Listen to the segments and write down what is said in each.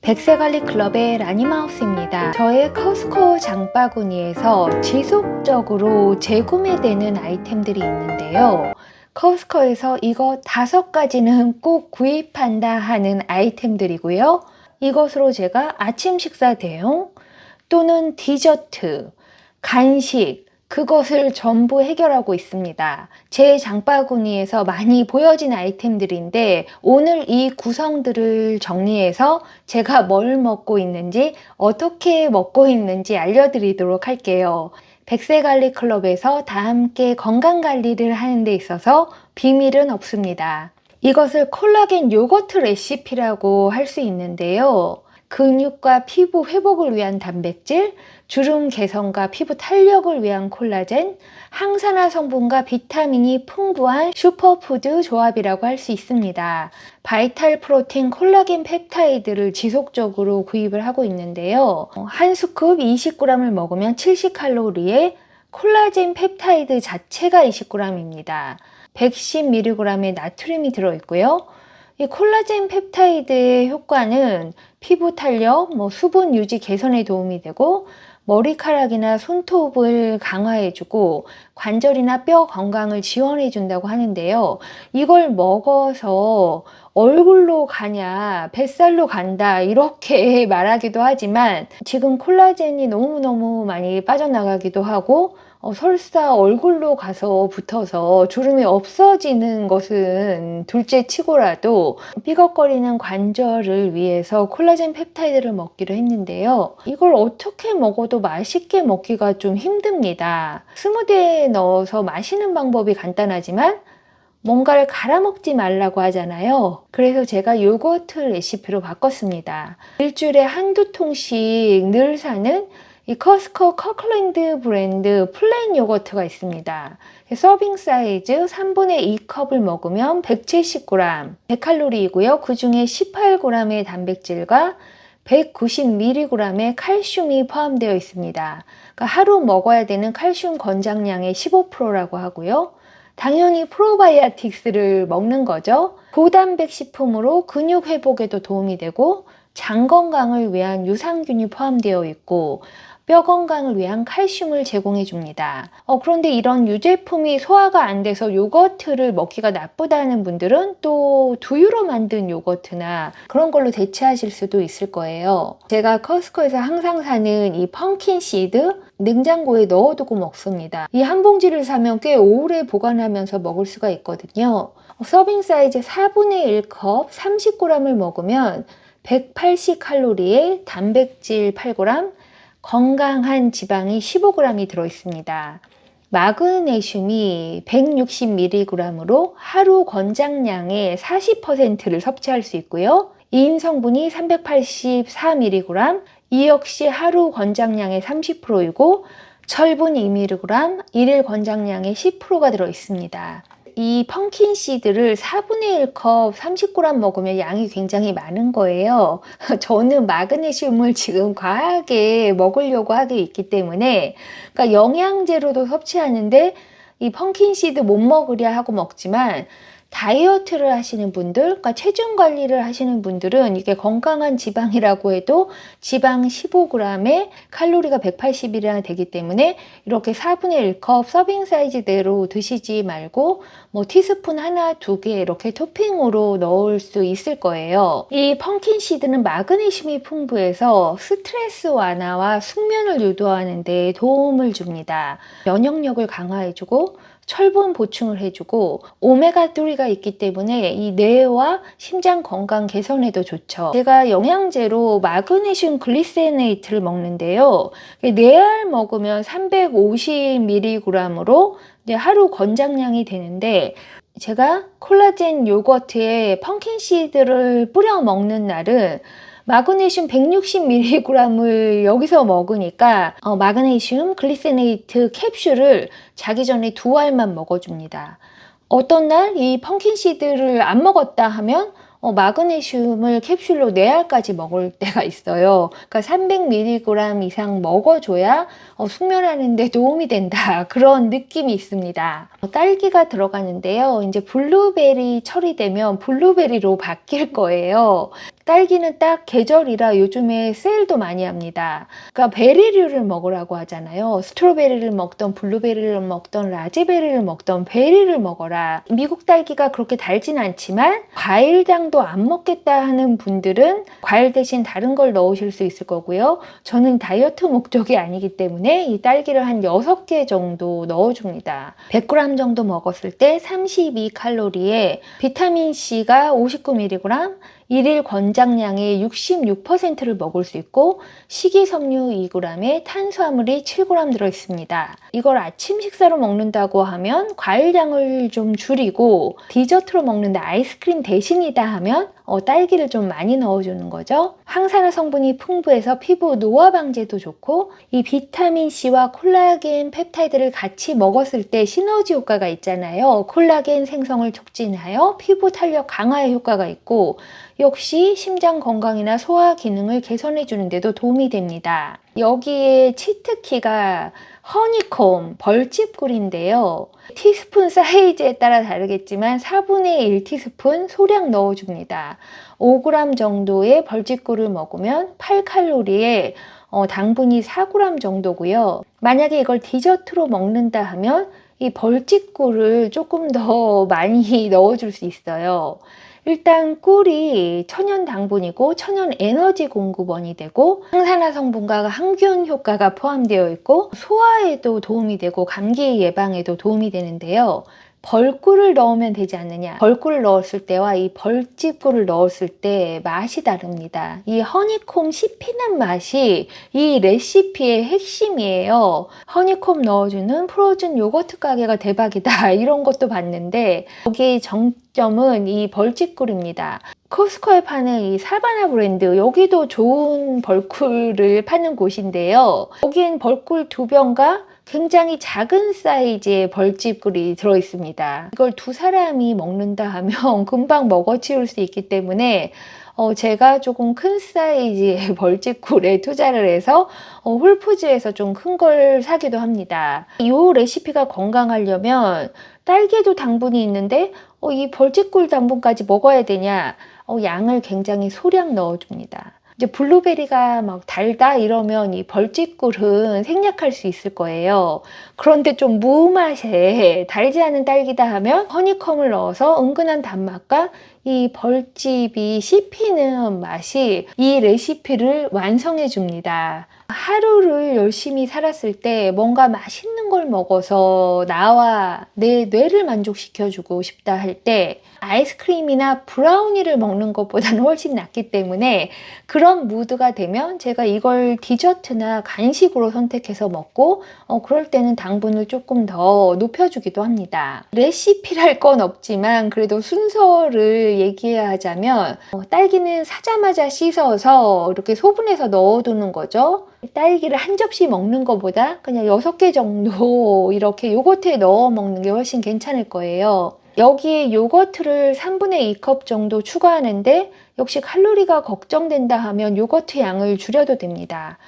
백세갈릭 클럽의 라니마우스입니다. 저의 커스코 장바구니에서 지속적으로 재구매되는 아이템들이 있는데요. 커스코에서 이거 5가지는 꼭 구입한다 하는 아이템들이고요. 이것으로 제가 아침 식사 대용 또는 디저트, 간식, 그것을 전부 해결하고 있습니다. 제 장바구니에서 많이 보여진 아이템들인데 오늘 이 구성들을 정리해서 제가 뭘 먹고 있는지 어떻게 먹고 있는지 알려드리도록 할게요. 백세갈릭 클럽에서 다 함께 건강관리를 하는 데 있어서 비밀은 없습니다. 이것을 콜라겐 요거트 레시피라고 할 수 있는데요. 근육과 피부 회복을 위한 단백질, 주름 개선과 피부 탄력을 위한 콜라겐, 항산화 성분과 비타민이 풍부한 슈퍼푸드 조합이라고 할 수 있습니다. 바이탈 프로틴 콜라겐 펩타이드를 지속적으로 구입을 하고 있는데요. 한 스쿱 20g을 먹으면 70칼로리에 콜라겐 펩타이드 자체가 20g입니다. 110mg의 나트륨이 들어있고요. 이 콜라겐 펩타이드의 효과는 피부 탄력, 수분 유지 개선에 도움이 되고 머리카락이나 손톱을 강화해주고 관절이나 뼈 건강을 지원해준다고 하는데요. 이걸 먹어서 얼굴로 가냐, 뱃살로 간다 이렇게 말하기도 하지만 지금 콜라겐이 너무너무 많이 빠져나가기도 하고 설사 얼굴로 가서 붙어서 주름이 없어지는 것은 둘째 치고라도 삐걱거리는 관절을 위해서 콜라겐 펩타이드를 먹기로 했는데요. 이걸 어떻게 먹어도 맛있게 먹기가 좀 힘듭니다. 스무디에 넣어서 마시는 방법이 간단하지만 뭔가를 갈아 먹지 말라고 하잖아요. 그래서 제가 요거트 레시피로 바꿨습니다. 일주일에 한두 통씩 늘 사는 이 커스코 커클랜드 브랜드 플레인 요거트가 있습니다. 서빙 사이즈 3분의 2컵을 먹으면 170g, 100칼로리이고요. 그 중에 18g의 단백질과 190mg의 칼슘이 포함되어 있습니다. 그러니까 하루 먹어야 되는 칼슘 권장량의 15%라고 하고요. 당연히 프로바이오틱스를 먹는 거죠. 고단백 식품으로 근육 회복에도 도움이 되고 장 건강을 위한 유산균이 포함되어 있고 뼈 건강을 위한 칼슘을 제공해 줍니다. 그런데 이런 유제품이 소화가 안 돼서 요거트를 먹기가 나쁘다는 분들은 또 두유로 만든 요거트나 그런 걸로 대체하실 수도 있을 거예요. 제가 커스코에서 항상 사는 이 펌킨 시드 냉장고에 넣어두고 먹습니다. 이 한 봉지를 사면 꽤 오래 보관하면서 먹을 수가 있거든요. 서빙 사이즈 4분의 1컵 30g을 먹으면 180칼로리에 단백질 8g, 건강한 지방이 15g이 들어있습니다. 마그네슘이 160mg으로 하루 권장량의 40%를 섭취할 수 있고요. 인 성분이 384mg, 이 역시 하루 권장량의 30%이고 철분 2mg, 일일 권장량의 10%가 들어있습니다. 이 펌킨 씨드를 4분의 1컵 30g 먹으면 양이 굉장히 많은 거예요. 저는 마그네슘을 지금 과하게 먹으려고 하고 있기 때문에 그러니까 영양제로도 섭취하는데 이 펌킨 씨드 못 먹으랴 하고 먹지만 다이어트를 하시는 분들, 그러니까 체중 관리를 하시는 분들은 이게 건강한 지방이라고 해도 지방 15g에 칼로리가 180이나 되기 때문에 이렇게 4분의 1컵 서빙 사이즈대로 드시지 말고 티스푼 하나, 두 개 이렇게 토핑으로 넣을 수 있을 거예요. 이 펌킨 시드는 마그네슘이 풍부해서 스트레스 완화와 숙면을 유도하는 데 도움을 줍니다. 면역력을 강화해주고 철분 보충을 해주고 오메가3가 있기 때문에 이 뇌와 심장 건강 개선에도 좋죠. 제가 영양제로 마그네슘 글리세네이트를 먹는데요. 뇌알 먹으면 350mg으로 하루 권장량이 되는데 제가 콜라겐 요거트에 펌킨 시드를 뿌려 먹는 날은 마그네슘 160mg을 여기서 먹으니까 마그네슘 글리세네이트 캡슐을 자기 전에 2알만 먹어줍니다. 어떤 날 이 펌킨 시드를 안 먹었다 하면 마그네슘을 캡슐로 4알까지 먹을 때가 있어요. 그러니까 300mg 이상 먹어줘야 숙면하는 데 도움이 된다. 그런 느낌이 있습니다. 딸기가 들어가는데요. 이제 블루베리 철이 되면 블루베리로 바뀔 거예요. 딸기는 딱 계절이라 요즘에 세일도 많이 합니다. 그러니까 베리류를 먹으라고 하잖아요. 스트로베리를 먹던 블루베리를 먹던 라즈베리를 먹던 베리를 먹어라. 미국 딸기가 그렇게 달진 않지만 과일당도 안 먹겠다 하는 분들은 과일 대신 다른 걸 넣으실 수 있을 거고요. 저는 다이어트 목적이 아니기 때문에 이 딸기를 한 6개 정도 넣어줍니다. 100g 정도 먹었을 때 32칼로리에 비타민C가 59mg, 일일 권장량의 66%를 먹을 수 있고 식이섬유 2g에 탄수화물이 7g 들어있습니다. 이걸 아침 식사로 먹는다고 하면 과일량을 좀 줄이고 디저트로 먹는데 아이스크림 대신이다 하면 딸기를 좀 많이 넣어주는 거죠. 항산화 성분이 풍부해서 피부 노화 방지에도 좋고 이 비타민C와 콜라겐 펩타이드를 같이 먹었을 때 시너지 효과가 있잖아요. 콜라겐 생성을 촉진하여 피부 탄력 강화에 효과가 있고 역시 심장 건강이나 소화 기능을 개선해 주는 데도 도움이 됩니다. 여기에 치트키가 허니콤, 벌집꿀인데요. 티스푼 사이즈에 따라 다르겠지만 4분의 1 티스푼 소량 넣어줍니다. 5g 정도의 벌집꿀을 먹으면 8칼로리에 당분이 4g 정도고요. 만약에 이걸 디저트로 먹는다 하면 이 벌집꿀을 조금 더 많이 넣어줄 수 있어요. 일단 꿀이 천연 당분이고 천연 에너지 공급원이 되고 항산화 성분과 항균 효과가 포함되어 있고 소화에도 도움이 되고 감기 예방에도 도움이 되는데요. 벌꿀을 넣으면 되지 않느냐. 벌꿀을 넣었을 때와 이 벌집꿀을 넣었을 때 맛이 다릅니다. 이 허니콤 씹히는 맛이 이 레시피의 핵심이에요. 허니콤 넣어주는 프로즌 요거트 가게가 대박이다 이런 것도 봤는데 여기 정점은 이 벌집꿀입니다. 코스코에 파는 이 사바나 브랜드, 여기도 좋은 벌꿀을 파는 곳인데요. 여긴 벌꿀 2병과 굉장히 작은 사이즈의 벌집꿀이 들어있습니다. 이걸 2사람이 먹는다 하면 금방 먹어치울 수 있기 때문에 제가 조금 큰 사이즈의 벌집꿀에 투자를 해서 홀푸즈에서 좀 큰 걸 사기도 합니다. 이 레시피가 건강하려면 딸기에도 당분이 있는데 이 벌집꿀 당분까지 먹어야 되냐? 양을 굉장히 소량 넣어줍니다. 이제 블루베리가 막 달다 이러면 이 벌집꿀은 생략할 수 있을 거예요. 그런데 좀 무맛에 달지 않은 딸기다 하면 허니콤을 넣어서 은근한 단맛과 이 벌집이 씹히는 맛이 이 레시피를 완성해 줍니다. 하루를 열심히 살았을 때 뭔가 맛있는 걸 먹어서 나와 내 뇌를 만족시켜주고 싶다 할 때 아이스크림이나 브라우니를 먹는 것보다는 훨씬 낫기 때문에 그런 무드가 되면 제가 이걸 디저트나 간식으로 선택해서 먹고 그럴 때는 당분을 조금 더 높여주기도 합니다. 레시피랄 건 없지만 그래도 순서를 얘기해야 하자면 딸기는 사자마자 씻어서 이렇게 소분해서 넣어두는 거죠. 딸기를 한 접시 먹는 것보다 그냥 6개 정도 이렇게 요거트에 넣어 먹는 게 훨씬 괜찮을 거예요. 여기에 요거트를 3분의 2컵 정도 추가하는데 역시 칼로리가 걱정된다 하면 요거트 양을 줄여도 됩니다.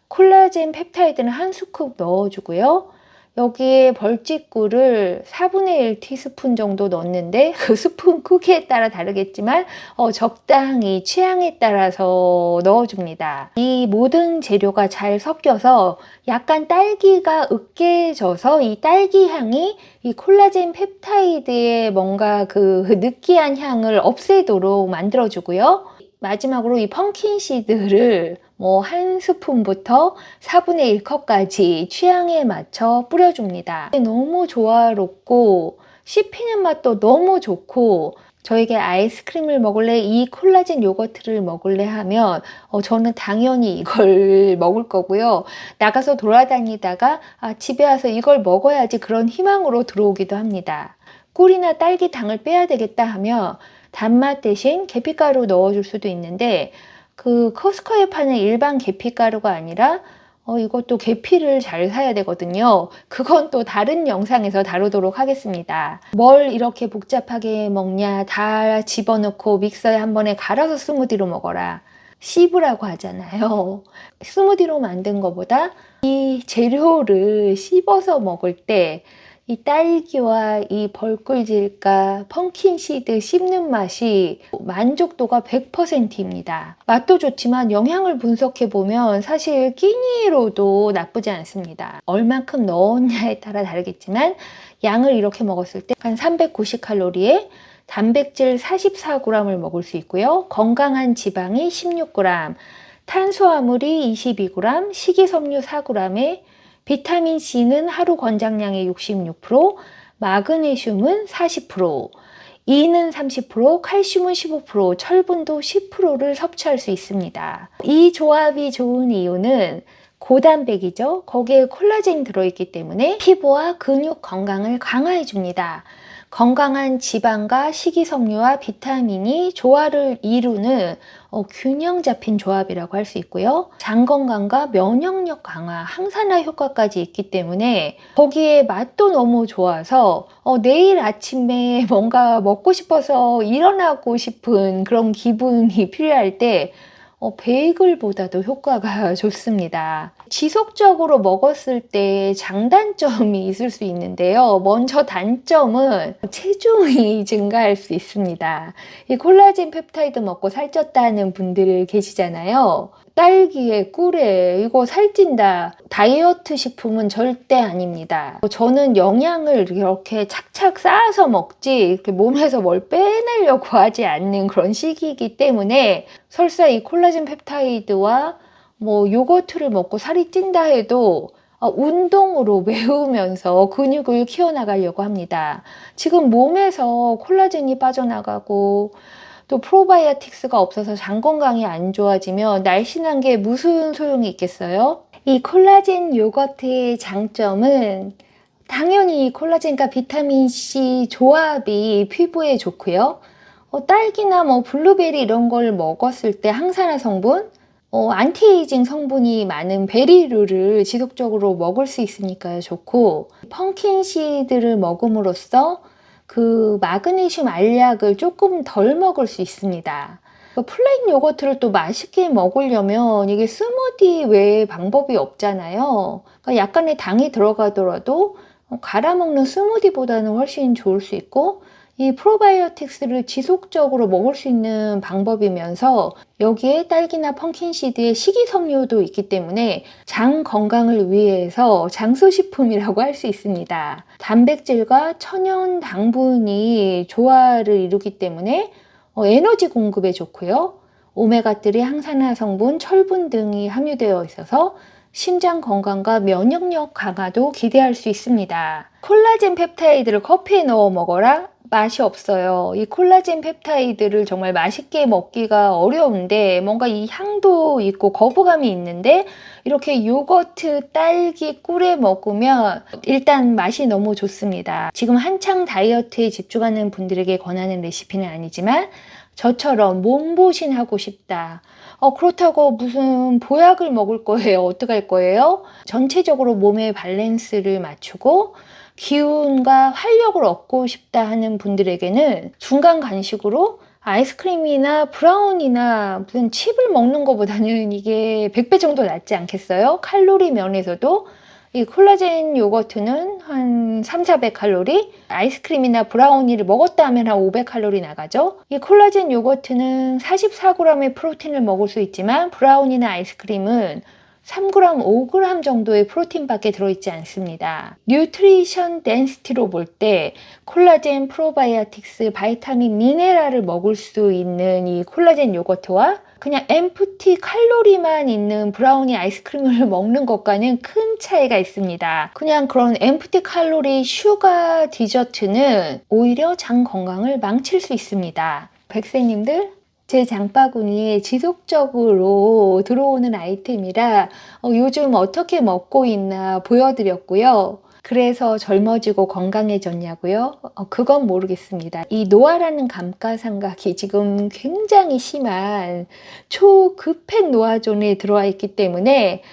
콜라겐 펩타이드는 한 스쿱 넣어주고요. 여기에 벌집꿀을 4분의 1 티스푼 정도 넣는데 그 스푼 크기에 따라 다르겠지만 적당히 취향에 따라서 넣어줍니다. 이 모든 재료가 잘 섞여서 약간 딸기가 으깨져서 이 딸기 향이 이 콜라겐 펩타이드의 뭔가 그 느끼한 향을 없애도록 만들어주고요. 마지막으로 이 펌킨 시드를 한 스푼부터 4분의 1컵까지 취향에 맞춰 뿌려줍니다. 너무 조화롭고 씹히는 맛도 너무 좋고 저에게 아이스크림을 먹을래, 이 콜라겐 요거트를 먹을래 하면 저는 당연히 이걸 먹을 거고요. 나가서 돌아다니다가 집에 와서 이걸 먹어야지 그런 희망으로 들어오기도 합니다. 꿀이나 딸기 당을 빼야 되겠다 하면 단맛 대신 계피가루 넣어줄 수도 있는데 그 커스코에 파는 일반 계피가루가 아니라 이것도 계피를 잘 사야 되거든요. 그건 또 다른 영상에서 다루도록 하겠습니다. 뭘 이렇게 복잡하게 먹냐, 다 집어넣고 믹서에 한 번에 갈아서 스무디로 먹어라. 씹으라고 하잖아요. 스무디로 만든 것보다 이 재료를 씹어서 먹을 때 이 딸기와 이 벌꿀질과 펌킨시드 씹는 맛이 만족도가 100%입니다. 맛도 좋지만 영양을 분석해보면 사실 끼니로도 나쁘지 않습니다. 얼만큼 넣었냐에 따라 다르겠지만 양을 이렇게 먹었을 때 한 390칼로리에 단백질 44g을 먹을 수 있고요. 건강한 지방이 16g, 탄수화물이 22g, 식이섬유 4g에 비타민C는 하루 권장량의 66%, 마그네슘은 40%, E는 30%, 칼슘은 15%, 철분도 10%를 섭취할 수 있습니다. 이 조합이 좋은 이유는 고단백이죠. 거기에 콜라겐이 들어있기 때문에 피부와 근육 건강을 강화해 줍니다. 건강한 지방과 식이섬유와 비타민이 조화를 이루는 균형 잡힌 조합이라고 할 수 있고요. 장 건강과 면역력 강화, 항산화 효과까지 있기 때문에 거기에 맛도 너무 좋아서 내일 아침에 뭔가 먹고 싶어서 일어나고 싶은 그런 기분이 필요할 때 베이글보다도 효과가 좋습니다. 지속적으로 먹었을 때 장단점이 있을 수 있는데요. 먼저 단점은 체중이 증가할 수 있습니다. 이 콜라겐 펩타이드 먹고 살쪘다는 분들 계시잖아요. 딸기에 꿀에 이거 살찐다. 다이어트 식품은 절대 아닙니다. 저는 영양을 이렇게 착착 쌓아서 먹지 이렇게 몸에서 뭘 빼내려고 하지 않는 그런 시기이기 때문에 설사 이 콜라겐 펩타이드와 요거트를 먹고 살이 찐다 해도 운동으로 메우면서 근육을 키워나가려고 합니다. 지금 몸에서 콜라겐이 빠져나가고 또 프로바이오틱스가 없어서 장 건강이 안 좋아지면 날씬한 게 무슨 소용이 있겠어요? 이 콜라겐 요거트의 장점은 당연히 콜라겐과 비타민C 조합이 피부에 좋고요. 딸기나 블루베리 이런 걸 먹었을 때 항산화 성분, 안티에이징 성분이 많은 베리류를 지속적으로 먹을 수 있으니까 좋고, 펌킨씨드를 먹음으로써 그 마그네슘 알약을 조금 덜 먹을 수 있습니다. 플레인 요거트를 또 맛있게 먹으려면 이게 스무디 외에 방법이 없잖아요. 그러니까 약간의 당이 들어가더라도 갈아 먹는 스무디보다는 훨씬 좋을 수 있고, 이 프로바이오틱스를 지속적으로 먹을 수 있는 방법이면서 여기에 딸기나 펌킨시드에 식이섬유도 있기 때문에 장 건강을 위해서 장수식품이라고 할 수 있습니다. 단백질과 천연 당분이 조화를 이루기 때문에 에너지 공급에 좋고요. 오메가3 항산화 성분, 철분 등이 함유되어 있어서 심장 건강과 면역력 강화도 기대할 수 있습니다. 콜라겐 펩타이드를 커피에 넣어 먹어라? 맛이 없어요. 이 콜라겐 펩타이드를 정말 맛있게 먹기가 어려운데 뭔가 이 향도 있고 거부감이 있는데 이렇게 요거트, 딸기, 꿀에 먹으면 일단 맛이 너무 좋습니다. 지금 한창 다이어트에 집중하는 분들에게 권하는 레시피는 아니지만 저처럼 몸보신하고 싶다. 그렇다고 무슨 보약을 먹을 거예요? 어떡할 거예요? 전체적으로 몸의 밸런스를 맞추고 기운과 활력을 얻고 싶다 하는 분들에게는 중간 간식으로 아이스크림이나 브라운이나 무슨 칩을 먹는 것보다는 이게 100배 정도 낫지 않겠어요? 칼로리 면에서도 이 콜라겐 요거트는 한 300~400칼로리, 아이스크림이나 브라우니를 먹었다 하면 한 500칼로리 나가죠. 이 콜라겐 요거트는 44g의 프로틴을 먹을 수 있지만 브라우니나 아이스크림은 3g, 5g 정도의 프로틴밖에 들어있지 않습니다. 뉴트리션 덴시티로 볼 때 콜라겐, 프로바이오틱스, 바이타민, 미네랄을 먹을 수 있는 이 콜라겐 요거트와 그냥 엠프티 칼로리만 있는 브라우니 아이스크림을 먹는 것과는 큰 차이가 있습니다. 그냥 그런 엠프티 칼로리 슈가 디저트는 오히려 장 건강을 망칠 수 있습니다. 백세님들, 제 장바구니에 지속적으로 들어오는 아이템이라 요즘 어떻게 먹고 있나 보여드렸고요. 그래서 젊어지고 건강해졌냐고요? 그건 모르겠습니다. 이 노화라는 감가상각이 지금 굉장히 심한 초급행 노화존에 들어와 있기 때문에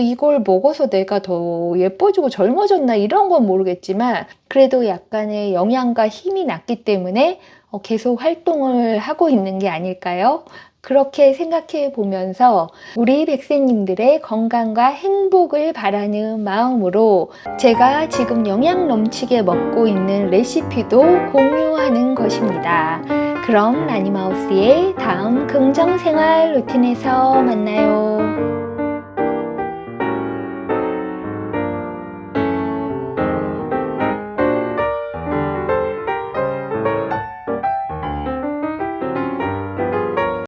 이걸 먹어서 내가 더 예뻐지고 젊어졌나 이런 건 모르겠지만 그래도 약간의 영양과 힘이 났기 때문에 계속 활동을 하고 있는 게 아닐까요? 그렇게 생각해 보면서 우리 백세님들의 건강과 행복을 바라는 마음으로 제가 지금 영양 넘치게 먹고 있는 레시피도 공유하는 것입니다. 그럼 라니마우스의 다음 긍정생활 루틴에서 만나요.